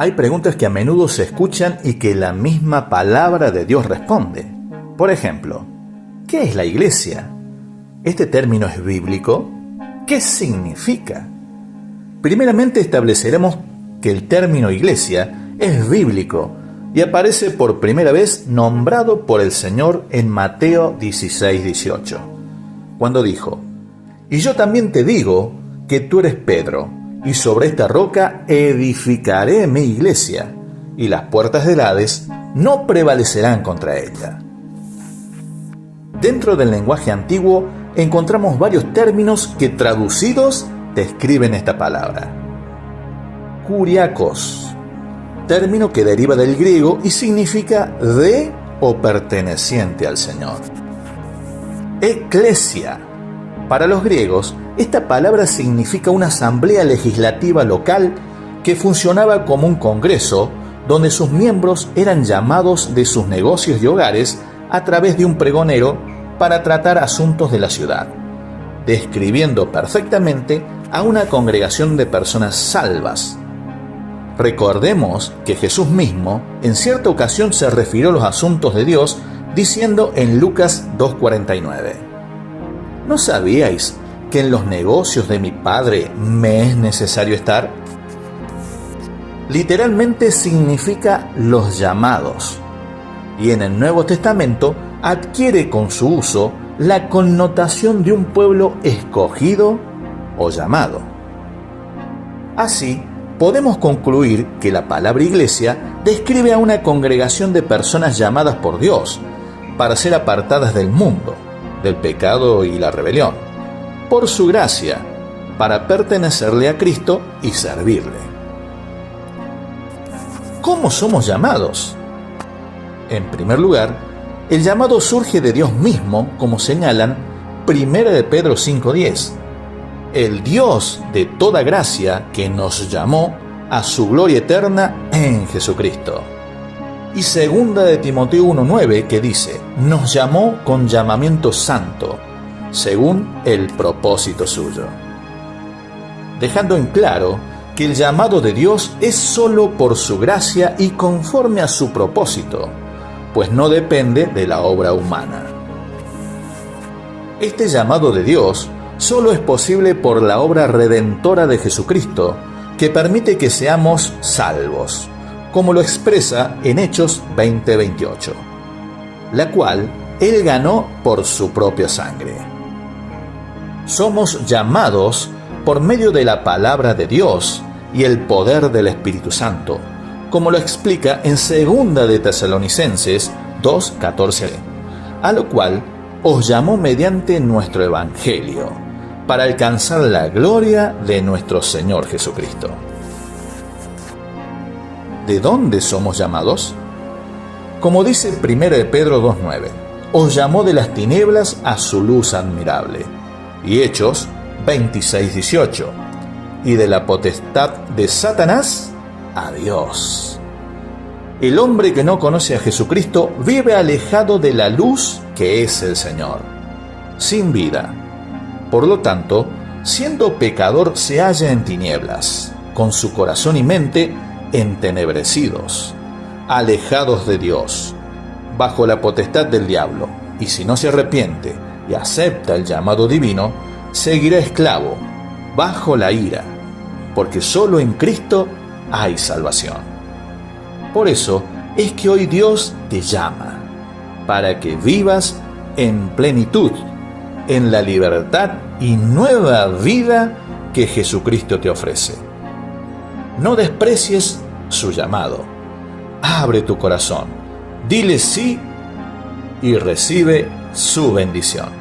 Hay preguntas que a menudo se escuchan y que la misma palabra de Dios responde. Por ejemplo, ¿qué es la iglesia? ¿Este término es bíblico? ¿Qué significa? Primeramente estableceremos que el término iglesia es bíblico y aparece por primera vez nombrado por el Señor en Mateo 16:18, cuando dijo: «Y yo también te digo que tú eres Pedro, y sobre esta roca edificaré mi iglesia, y las puertas del Hades no prevalecerán contra ella». Dentro del lenguaje antiguo encontramos varios términos que traducidos describen esta palabra. Kuriakos, término que deriva del griego y significa de o perteneciente al Señor. Eclesia. Para los griegos, esta palabra significa una asamblea legislativa local que funcionaba como un congreso donde sus miembros eran llamados de sus negocios y hogares a través de un pregonero para tratar asuntos de la ciudad, describiendo perfectamente a una congregación de personas salvas. Recordemos que Jesús mismo en cierta ocasión se refirió a los asuntos de Dios diciendo en Lucas 2:49: ¿No sabíais que en los negocios de mi Padre me es necesario estar? Literalmente significa los llamados, y en el Nuevo Testamento adquiere con su uso la connotación de un pueblo escogido o llamado. Así, podemos concluir que la palabra iglesia describe a una congregación de personas llamadas por Dios para ser apartadas del mundo, del pecado y la rebelión, por su gracia, para pertenecerle a Cristo y servirle. ¿Cómo somos llamados? En primer lugar, el llamado surge de Dios mismo, como señalan 1 de Pedro 5:10. El Dios de toda gracia que nos llamó a su gloria eterna en Jesucristo. Y 2 de Timoteo 1:9, que dice: nos llamó con llamamiento santo, según el propósito suyo. Dejando en claro que el llamado de Dios es solo por su gracia y conforme a su propósito, pues no depende de la obra humana. Este llamado de Dios solo es posible por la obra redentora de Jesucristo, que permite que seamos salvos, como lo expresa en Hechos 20:28, la cual Él ganó por su propia sangre. Somos llamados por medio de la palabra de Dios y el poder del Espíritu Santo, como lo explica en 2 de Tesalonicenses 2:14, a lo cual os llamó mediante nuestro Evangelio, para alcanzar la gloria de nuestro Señor Jesucristo. ¿De dónde somos llamados? Como dice 1 de Pedro 2:9, os llamó de las tinieblas a su luz admirable. Y Hechos 26:18, y de la potestad de Satanás a Dios. El hombre que no conoce a Jesucristo vive alejado de la luz que es el Señor, sin vida. Por lo tanto, siendo pecador, se halla en tinieblas, con su corazón y mente entenebrecidos, alejados de Dios, bajo la potestad del diablo, y si no se arrepiente y acepta el llamado divino, seguirá esclavo, bajo la ira, porque solo en Cristo hay salvación. Por eso es que hoy Dios te llama, para que vivas en plenitud, en la libertad y nueva vida que Jesucristo te ofrece. No desprecies su llamado. Abre tu corazón, dile sí y recibe su bendición.